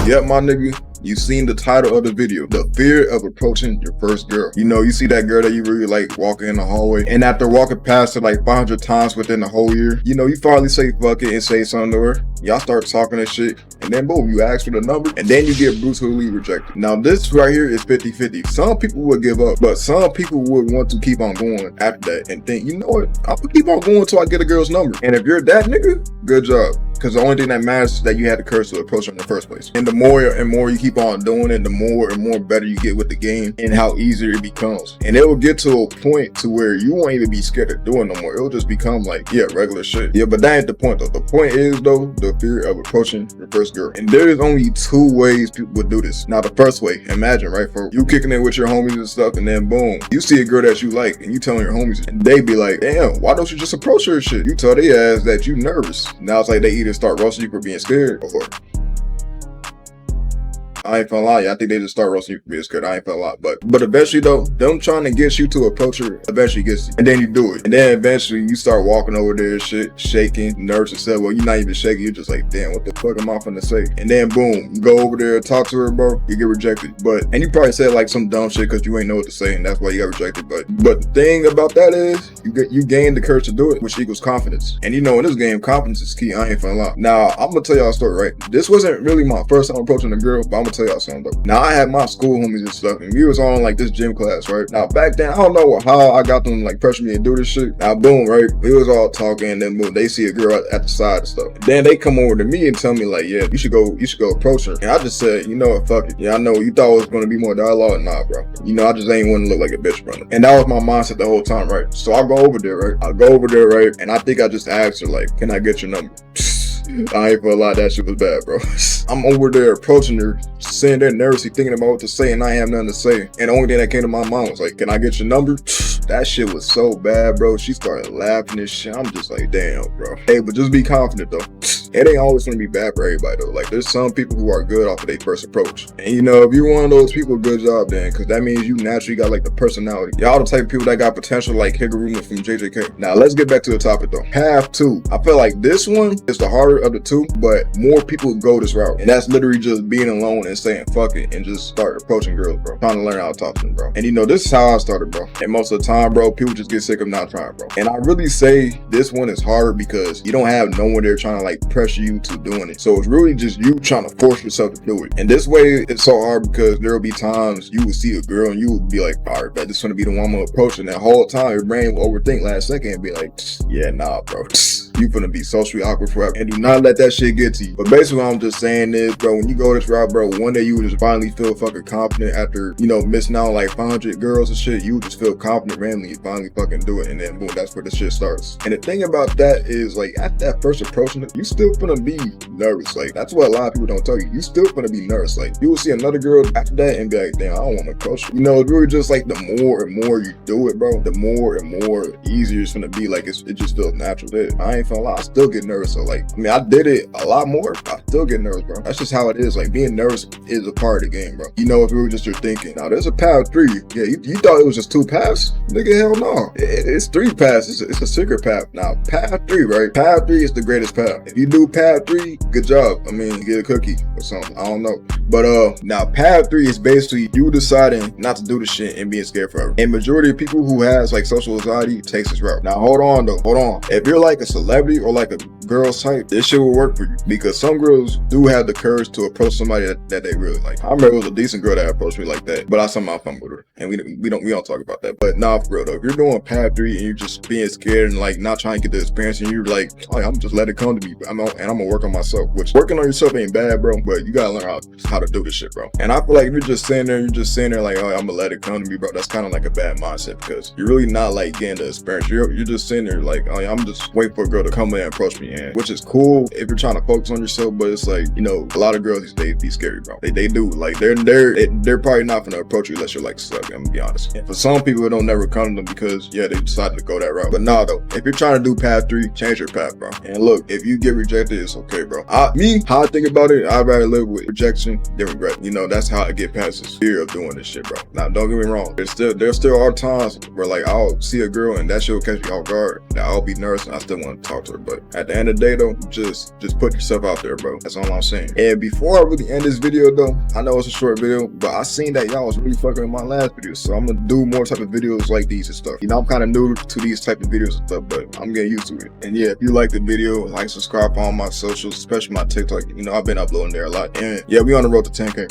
Yep, my nigga. You seen the title of the video, the fear of approaching your first girl. You know, you see that girl that you really like walking in the hallway, and after walking past her like 500 times within the whole year, you know, you finally say fuck it and say something to her. Y'all start talking and shit, and then boom, you ask for the number, and then you get brutally rejected. Now this right here is 50-50. Some people would give up, but some people would want to keep on going after that and think, you know what, I'm gonna keep on going until I get a girl's number. And if you're that nigga, good job. Because the only thing that matters is that you had the courage to approach her in the first place. And the more and more you keep on doing it, the more and more better you get with the game and how easier it becomes. And it will get to a point to where you won't even be scared of doing no more. It'll just become like, yeah, regular shit. Yeah, but that ain't the point though. The point is though, the fear of approaching your first girl. And there is only two ways people would do this. Now the first way, imagine, right, for you kicking it with your homies and stuff, and then boom, you see a girl that you like and you telling your homies, and they be like, damn, why don't you just approach her and shit? You tell their ass that you nervous. Now it's like they either start roasting you for being scared, or I ain't gonna lie, I think they just start roasting you for being scared. I ain't gonna lie, but eventually though, them trying to get you to approach her eventually gets you, and then you do it, and then eventually you start walking over there, shit, shaking, nerves and stuff. Well, you're not even shaking, you're just like, damn, what the fuck am I finna say? And then boom, you go over there, talk to her, bro, you get rejected. And you probably said like some dumb shit because you ain't know what to say, and that's why you got rejected. But the thing about that is, you gain the courage to do it, which equals confidence. And you know, in this game, confidence is key. I ain't gonna lie. Now I'm gonna tell y'all a story, right? This wasn't really my first time approaching a girl, but I'm gonna tell y'all something though. Now I had my school homies and stuff, and we was on like this gym class, right? Now back then, I don't know how I got them to like pressure me and do this shit. Now boom, right? We was all talking, and then boom, they see a girl at the side and stuff. And then they come over to me and tell me like, yeah, you should go approach her. And I just said, you know what, fuck it. Yeah, I know you thought it was gonna be more dialogue. Nah, bro. You know, I just ain't want to look like a bitch, brother. And that was my mindset the whole time, right? So I go over there, right? And I think I just asked her like, can I get your number? I ain't gonna lie, that shit was bad, bro. I'm over there approaching her, sitting there nervously thinking about what to say, and I have nothing to say. And the only thing that came to my mind was like, can I get your number? That shit was so bad, bro. She started laughing and shit. I'm just like, damn, bro. Hey, but just be confident though. It ain't always gonna be bad for everybody though. Like there's some people who are good off of their first approach. And you know, if you're one of those people, good job then, because that means you naturally got like the personality. Y'all the type of people that got potential like Higuruma from JJK. Now let's get back to the topic though. Path 2. I feel like this one is the harder of the two, but more people go this route. And that's literally just being alone and saying fuck it and just start approaching girls, bro. Trying to learn how to talk to them, bro. And you know, this is how I started, bro. And most of the time, bro, people just get sick of not trying, bro. And I really say this one is harder because you don't have no one there trying to like pressure you to doing it. So it's really just you trying to force yourself to do it. And this way it's so hard because there'll be times you would see a girl and you would be like, all right, bet this is gonna be the one I'm gonna approach. And that whole time your brain will overthink last second and be like, yeah, nah, bro. You finna be socially awkward forever. And do not let that shit get to you. But basically what I'm just saying is, bro, when you go this route, bro, one day you would just finally feel fucking confident after, you know, missing out on like 500 girls and shit. You would just feel confident randomly. You finally fucking do it. And then boom, that's where the shit starts. And the thing about that is like at that first approaching it, you still finna be nervous. Like that's what a lot of people don't tell you. You still finna be nervous. Like you will see another girl after that and be like, damn, I don't want to approach her. You know, it's really just like the more and more you do it, bro, the more and more easier it's gonna be. Like it just feels natural. I ain't gonna lie, I still get nervous. So like, I mean, I did it a lot more. I still get nervous, bro. That's just how it is. Like being nervous is a part of the game, bro. You know, if it was just your thinking. Now there's a path 3. Yeah, you thought it was just 2 paths? Nigga, hell no. It's 3 paths. It's a secret path. Now path 3, right? Path 3 is the greatest path. If you do path 3, good job. I mean, you get a cookie or something. I don't know. But now path 3 is basically you deciding not to do the shit and being scared forever. And majority of people who has like social anxiety takes this route. Now hold on though. Hold on. If you're like a celebrity or like a girl's type, this shit will work for you because some girls do have the courage to approach somebody that they really like. I remember it was a decent girl that approached me like that, but I somehow fun with her, and we don't talk about that. But nah, for real though, if you're doing path 3 and you're just being scared and like not trying to get the experience, and you're like, oh, I'm just let it come to me, and I'm gonna work on myself. Which working on yourself ain't bad, bro, but you gotta learn how to do this shit, bro. And I feel like if you're just sitting there like, oh, I'm gonna let it come to me, bro, that's kind of like a bad mindset because you're really not like getting the experience. You're just sitting there like, oh, I'm just waiting for a girl to come in and approach me, and which is cool if you're trying to focus on yourself, but it's like, you know, a lot of girls these days be scary, bro. They do. Like they're probably not gonna approach you unless you're like stuck. I'm gonna be honest. And for some people, it don't never come to them because yeah, they decided to go that route. But nah, though, if you're trying to do path 3, change your path, bro. And look, if you get rejected, it's okay, bro. How I think about it, I'd rather live with rejection than regret. You know, that's how I get past this fear of doing this shit, bro. Now, don't get me wrong. There still are times where like I'll see a girl and that shit will catch me off guard. Now I'll be nervous and I still want to talk to her. But at the end end of the day though, just put yourself out there, bro. That's all I'm saying. And before I really end this video though, I know it's a short video, but I seen that y'all was really fucking with my last video, so I'm gonna do more type of videos like these and stuff. You know, I'm kind of new to these type of videos and stuff, but I'm getting used to it. And yeah, if you like the video, like, subscribe on my socials, especially my TikTok. You know, I've been uploading there a lot. And yeah, we on the road to 10K.